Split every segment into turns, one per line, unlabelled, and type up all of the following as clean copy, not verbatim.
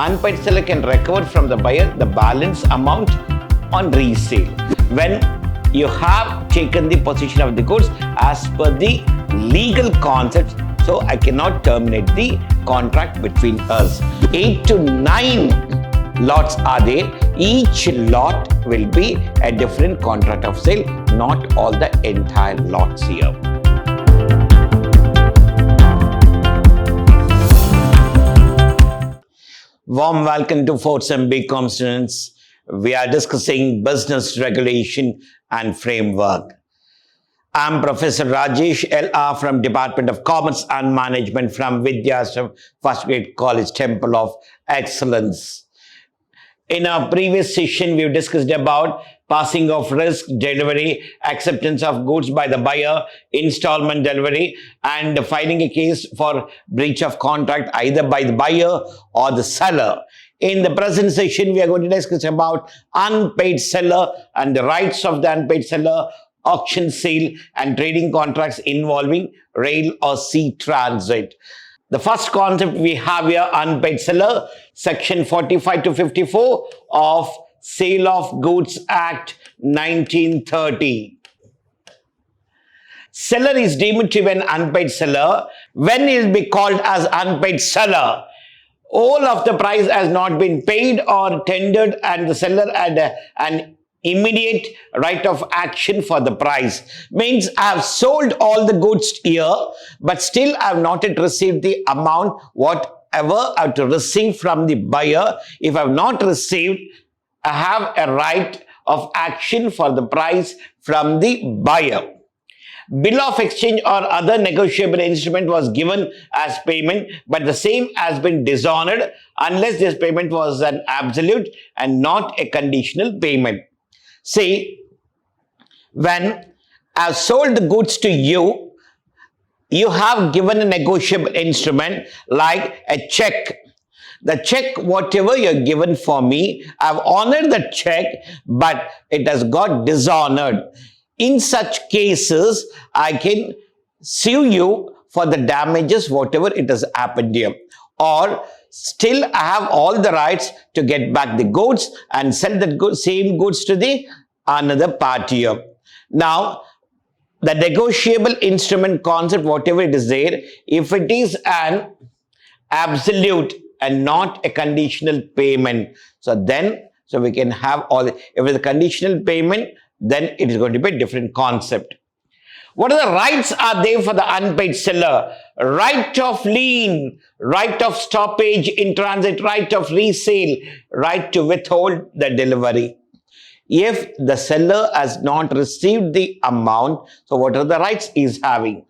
unpaid seller can recover from the buyer the balance amount on resale when you have taken the possession of the goods as per the legal concepts. So I cannot terminate the contract between us. 8 to 9 lots are there. Each lot will be a different contract of sale, not all the entire lots here. Warm welcome to 4th Sem BCom students. We are discussing business regulation and framework. I am Professor Rajesh L.R. from Department of Commerce and Management from Vidhyaashram First Grade College, Temple of Excellence. In our previous session, we discussed about passing of risk, delivery, acceptance of goods by the buyer, installment delivery, and filing a case for breach of contract either by the buyer or the seller. In the present session, we are going to discuss about unpaid seller and the rights of the unpaid seller, auction sale, and trading contracts involving rail or sea transit. The first concept we have here, unpaid seller, section 45 to 54 of Sale of Goods Act 1930. Seller is deemed to be an unpaid seller when he will be called as unpaid seller. All of the price has not been paid or tendered and the seller had an immediate right of action for the price. Means I have sold all the goods here, but still I have not yet received the amount whatever I have to receive from the buyer. If I have not received, I have a right of action for the price from the buyer. Bill of exchange or other negotiable instrument was given as payment, but the same has been dishonored unless this payment was an absolute and not a conditional payment. See, when I have sold the goods to you, you have given a negotiable instrument like a check. The check, whatever you have given for me, I have honored the check, but it has got dishonored. In such cases, I can sue you for the damages, whatever it has happened here. Or still I have all the rights to get back the goods and sell the same goods to the another party here. Now, the negotiable instrument concept, whatever it is there, if it is an absolute and not a conditional payment, so we can have all, if it's a conditional payment, then it is going to be a different concept. What are the rights are there for the unpaid seller? Right of lien, right of stoppage in transit, right of resale, right to withhold the delivery. If the seller has not received the amount, so what are the rights he is having?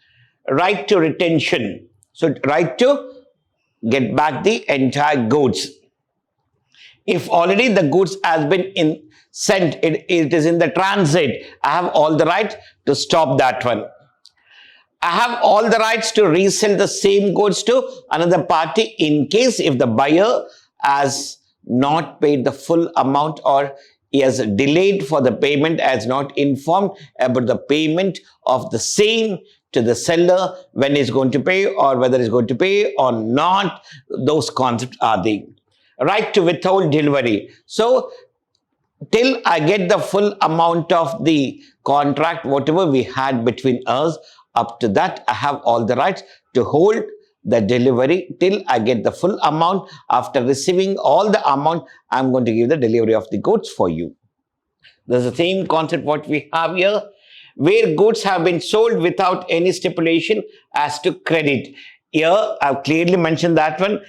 Right to retention, so right to get back the entire goods. If already the goods has been sent, it is in the transit, I have all the rights to stop that one. I have all the rights to resell the same goods to another party in case if the buyer has not paid the full amount or he has delayed for the payment, has not informed about the payment of the same to the seller when he's going to pay or whether he's going to pay or not. Those concepts are there. Right to withhold delivery. So, till I get the full amount of the contract, whatever we had between us, up to that, I have all the rights to hold the delivery till I get the full amount. After receiving all the amount, I'm going to give the delivery of the goods for you. There's the same concept what we have here, where goods have been sold without any stipulation as to credit. Here, I've clearly mentioned that one.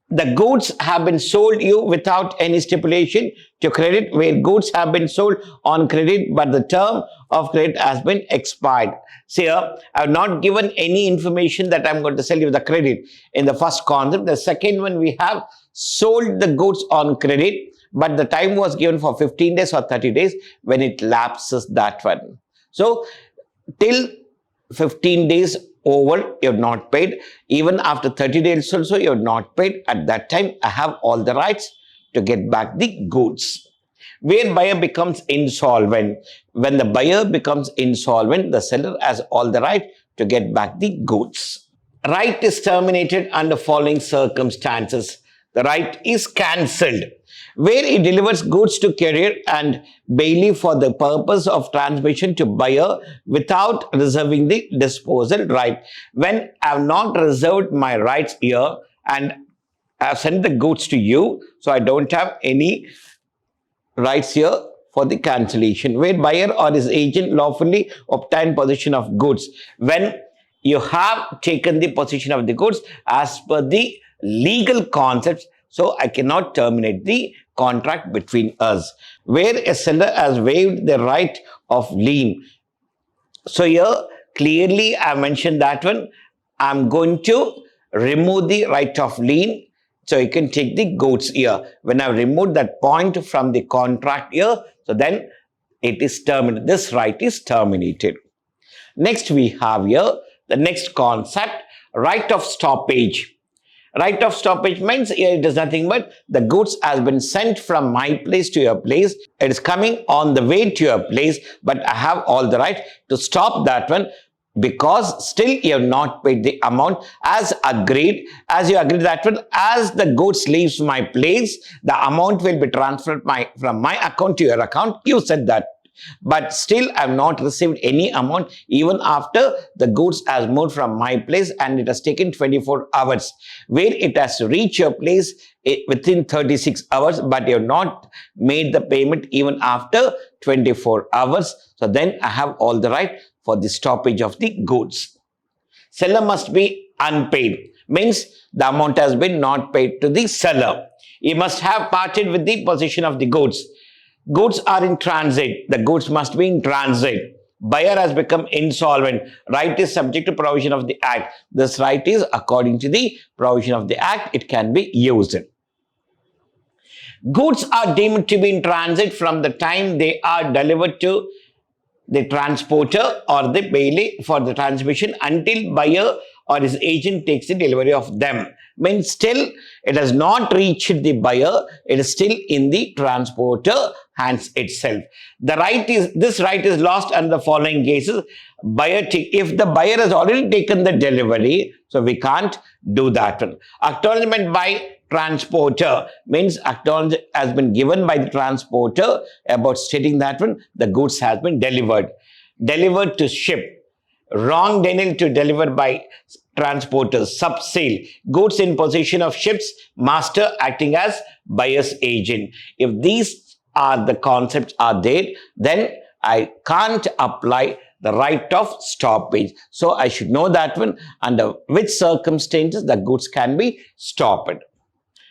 The goods have been sold you without any stipulation to credit, where goods have been sold on credit, but the term of credit has been expired. See here, I have not given any information that I'm going to sell you the credit in the first concept. The second one, we have sold the goods on credit, but the time was given for 15 days or 30 days when it lapses that one. So, till 15 days over, you have not paid. Even after 30 days also, you have not paid. At that time, I have all the rights to get back the goods. Where buyer becomes insolvent. When the buyer becomes insolvent, the seller has all the right to get back the goods. Right is terminated under following circumstances. the right is cancelled, where it delivers goods to carrier and bailee for the purpose of transmission to buyer without reserving the disposal right. When I have not reserved my rights here and I have sent the goods to you, so I don't have any rights here for the cancellation, where buyer or his agent lawfully obtain possession of goods. When you have taken the possession of the goods as per the legal concepts, so I cannot terminate the contract between us. Where a seller has waived the right of lien. So here clearly I mentioned that one. I'm going to remove the right of lien. So you can take the goods here. When I remove that point from the contract here, so then it is terminated. This right is terminated. Next we have here the next concept, right of stoppage. Right of stoppage means here it is nothing but the goods has been sent from my place to your place. It is coming on the way to your place, but I have all the right to stop that one, because still you have not paid the amount as agreed. As you agreed that one, as the goods leaves my place, the amount will be transferred from my account to your account. You said that. But still I have not received any amount even after the goods has moved from my place and it has taken 24 hours, where it has to reach your place within 36 hours, but you have not made the payment even after 24 hours. So then I have all the right for the stoppage of the goods. Seller must be unpaid, means the amount has been not paid to the seller. He must have parted with the possession of the goods. Goods are in transit. The goods must be in transit. Buyer has become insolvent. Right is subject to provision of the Act. This right is according to the provision of the Act. It can be used. Goods are deemed to be in transit from the time they are delivered to the transporter or the bailee for the transmission until buyer or his agent takes the delivery of them. Means still it has not reached the buyer, it is still in the transporter hands itself. This right is lost under the following cases. If the buyer has already taken the delivery, so we can't do that one. Acknowledgement by transporter means acknowledgement has been given by the transporter about stating that one the goods has been delivered. Delivered to ship. Wrong denial to deliver by transporters. Subsale. Goods in possession of ship's master acting as buyer's agent. If these are the concepts are there, then I can't apply the right of stoppage. So I should know that one under which circumstances the goods can be stopped.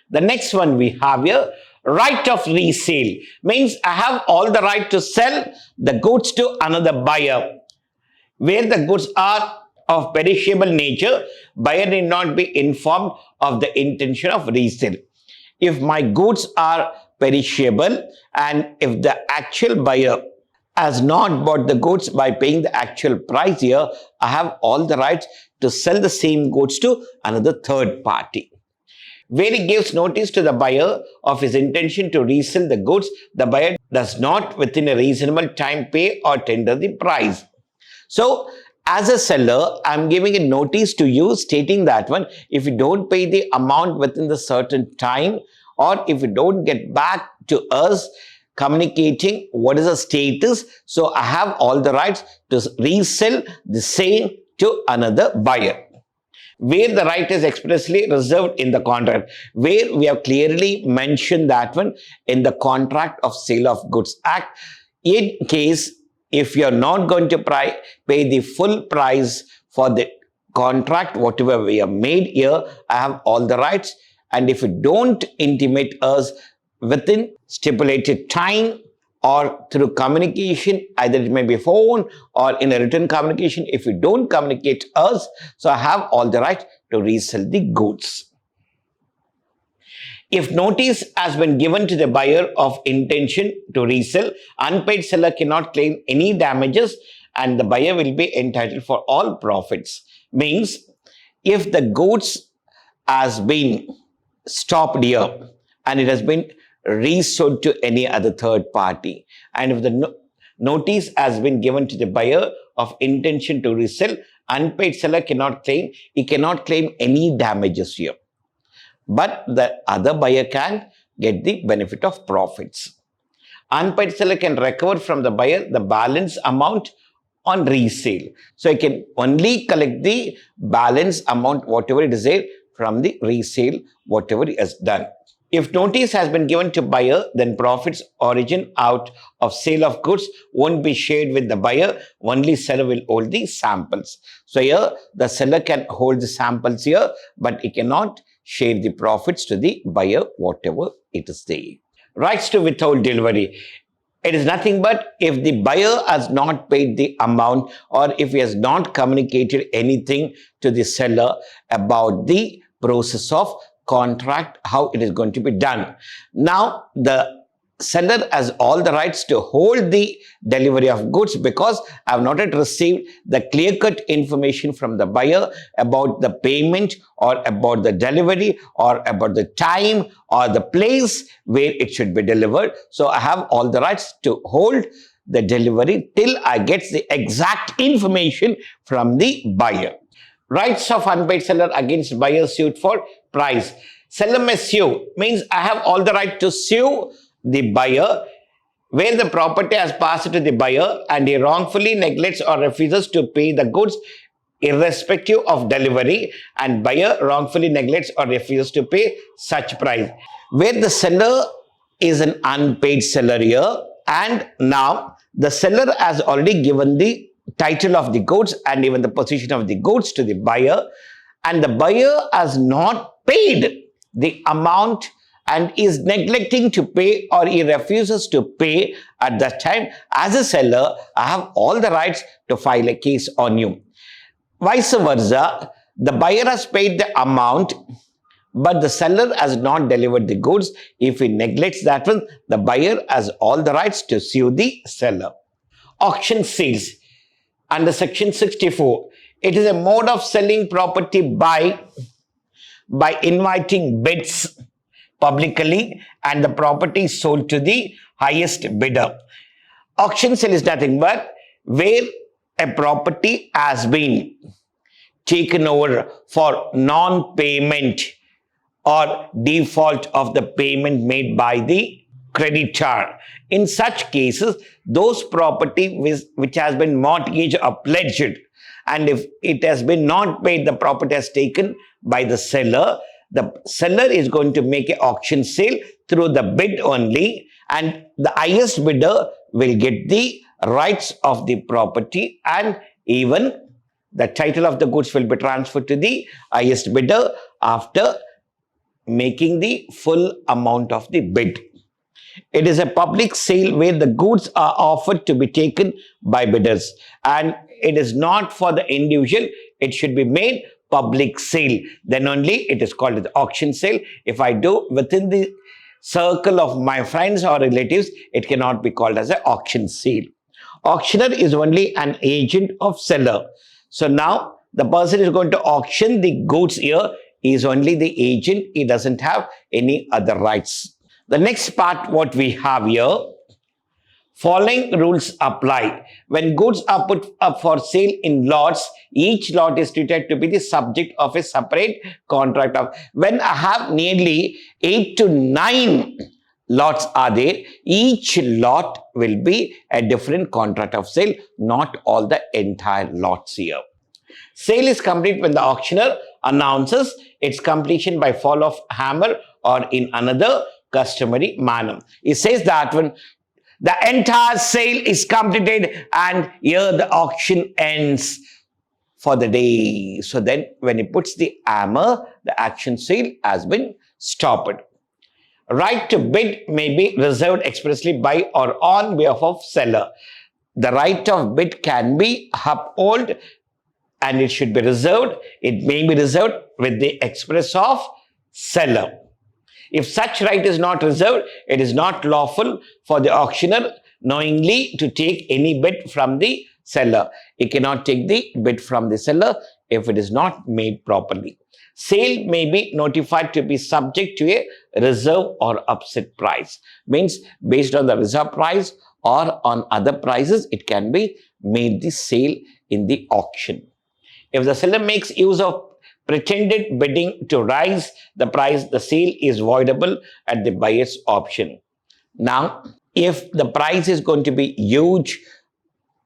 The next one we have here, right of resale. Means I have all the right to sell the goods to another buyer. Where the goods are of perishable nature, buyer need not be informed of the intention of resale. If my goods are perishable and if the actual buyer has not bought the goods by paying the actual price here, I have all the rights to sell the same goods to another third party. Where he gives notice to the buyer of his intention to resell the goods, the buyer does not within a reasonable time pay or tender the price. So, as a seller, I'm giving a notice to you stating that one, if you don't pay the amount within the certain time, or if you don't get back to us communicating what is the status, so I have all the rights to resell the same to another buyer. Where the right is expressly reserved in the contract, where we have clearly mentioned that one in the Contract of Sale of Goods Act, in case if you are not going to pay the full price for the contract, whatever we have made here, I have all the rights. And if you don't intimate us within stipulated time or through communication, either it may be phone or in a written communication, if you don't communicate us, so I have all the right to resell the goods. If notice has been given to the buyer of intention to resell, unpaid seller cannot claim any damages and the buyer will be entitled for all profits. Means, if the goods has been stopped here and it has been resold to any other third party, and if the notice has been given to the buyer of intention to resell, unpaid seller cannot claim, he cannot claim any damages here. but the other buyer can get the benefit of profits. Unpaid seller can recover from the buyer the balance amount on resale. So he can only collect the balance amount, whatever it is there, from the resale, whatever he has done. If notice has been given to buyer, then profits origin out of sale of goods won't be shared with the buyer. Only seller will hold the samples. So here the seller can hold the samples here, but he cannot share the profits to the buyer, whatever it is there. Rights to withhold delivery. It is nothing but if the buyer has not paid the amount or if he has not communicated anything to the seller about the process of contract, how it is going to be done. Now, the seller has all the rights to hold the delivery of goods because I have not yet received the clear-cut information from the buyer about the payment or about the delivery or about the time or the place where it should be delivered. So I have all the rights to hold the delivery till I get the exact information from the buyer. Rights of unpaid seller against buyer suit for price. Seller may sue, means I have all the right to sue the buyer where the property has passed to the buyer and he wrongfully neglects or refuses to pay the goods irrespective of delivery and buyer wrongfully neglects or refuses to pay such price. Where the seller is an unpaid seller here and now the seller has already given the title of the goods and even the position of the goods to the buyer and the buyer has not paid the amount and is neglecting to pay or he refuses to pay at that time, as a seller, I have all the rights to file a case on you. Vice versa, the buyer has paid the amount, but the seller has not delivered the goods. If he neglects that one, the buyer has all the rights to sue the seller. Auction sales. Under section 64, it is a mode of selling property by inviting bids publicly and the property is sold to the highest bidder. Auction sale is nothing but where a property has been taken over for non-payment or default of the payment made by the creditor. In such cases, those property which has been mortgaged or pledged and if it has been not paid, the property has taken by the seller is going to make an auction sale through the bid only and the highest bidder will get the rights of the property and even the title of the goods will be transferred to the highest bidder after making the full amount of the bid. It is a public sale where the goods are offered to be taken by bidders and it is not for the individual, it should be made public sale. Then only it is called the auction sale. If I do within the circle of my friends or relatives, it cannot be called as an auction sale. Auctioneer is only an agent of seller. So now the person is going to auction the goods here. He is only the agent. He doesn't have any other rights. The next part what we have here, following rules apply. When goods are put up for sale in lots, each lot is treated to be the subject of a separate contract. When I have nearly 8 to 9 lots are there, each lot will be a different contract of sale, not all the entire lots here. Sale is complete when the auctioneer announces its completion by fall of hammer or in another customary manner. He says that when the entire sale is completed and here the auction ends for the day. So then when he puts the hammer, the auction sale has been stopped. Right to bid may be reserved expressly by or on behalf of seller. The right of bid can be upheld and it should be reserved. It may be reserved with the express of seller. If such right is not reserved, it is not lawful for the auctioneer knowingly to take any bid from the seller. He cannot take the bid from the seller if it is not made properly. Sale may be notified to be subject to a reserve or upset price. Means based on the reserve price or on other prices, it can be made the sale in the auction. If the seller makes use of pretended bidding to raise the price, the sale is voidable at the buyer's option. Now, if the price is going to be huge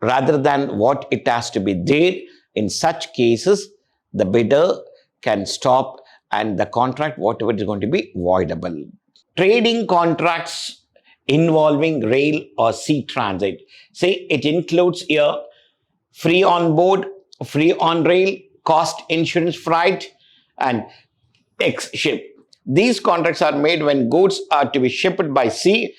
rather than what it has to be there, in such cases, the bidder can stop and the contract, whatever is going to be voidable. Trading contracts involving rail or sea transit. Say it includes here free on board, free on rail, cost insurance freight, and X ship. These contracts are made when goods are to be shipped by sea.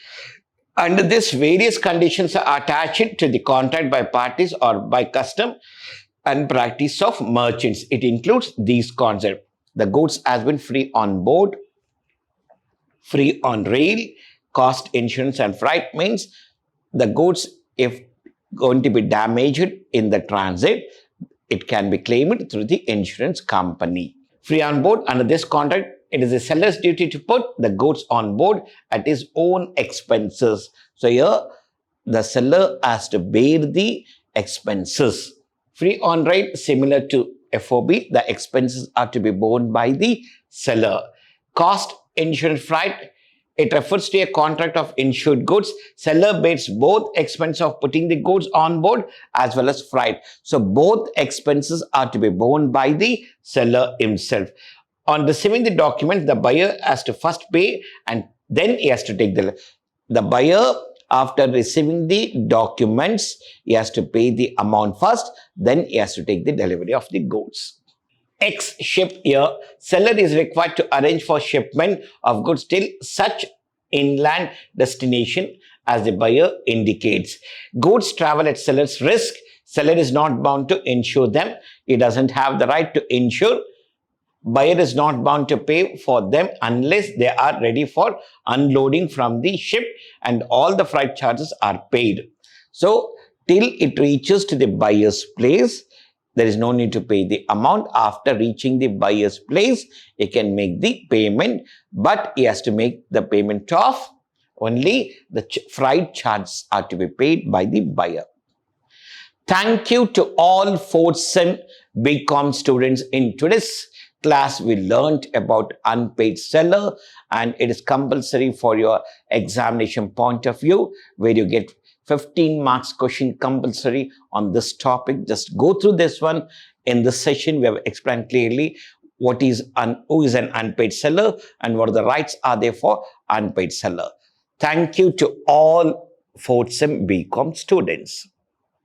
Under this, various conditions are attached to the contract by parties or by custom and practice of merchants. It includes these concepts. The goods has been free on board, free on rail, cost insurance and freight means the goods, if going to be damaged in the transit, it can be claimed through the insurance company. Free on board, under this contract, it is the seller's duty to put the goods on board at his own expenses. So here, the seller has to bear the expenses. Free on rail, similar to FOB, the expenses are to be borne by the seller. Cost insurance freight, it refers to a contract of insured goods. Seller bears both expense of putting the goods on board as well as freight. So both expenses are to be borne by the seller himself. On receiving the document, the buyer has to first pay and then he has to take the buyer, after receiving the documents, he has to pay the amount first, then he has to take the delivery of the goods. X ship here, seller is required to arrange for shipment of goods till such inland destination as the buyer indicates. Goods travel at seller's risk. Seller is not bound to insure them. He doesn't have the right to insure. Buyer is not bound to pay for them unless they are ready for unloading from the ship and all the freight charges are paid. So, till it reaches to the buyer's place, there is no need to pay the amount. After reaching the buyer's place, he can make the payment, but he has to make the payment of only the freight charges are to be paid by the buyer. Thank you to all 4th Sem BCom students. In today's class, we learned about unpaid seller, and it is compulsory for your examination point of view, where you get 15 marks question compulsory on this topic. Just go through this one. In this session, we have explained clearly who is an unpaid seller and what are the rights are there for unpaid seller. Thank you to all 4th Sem BCom students.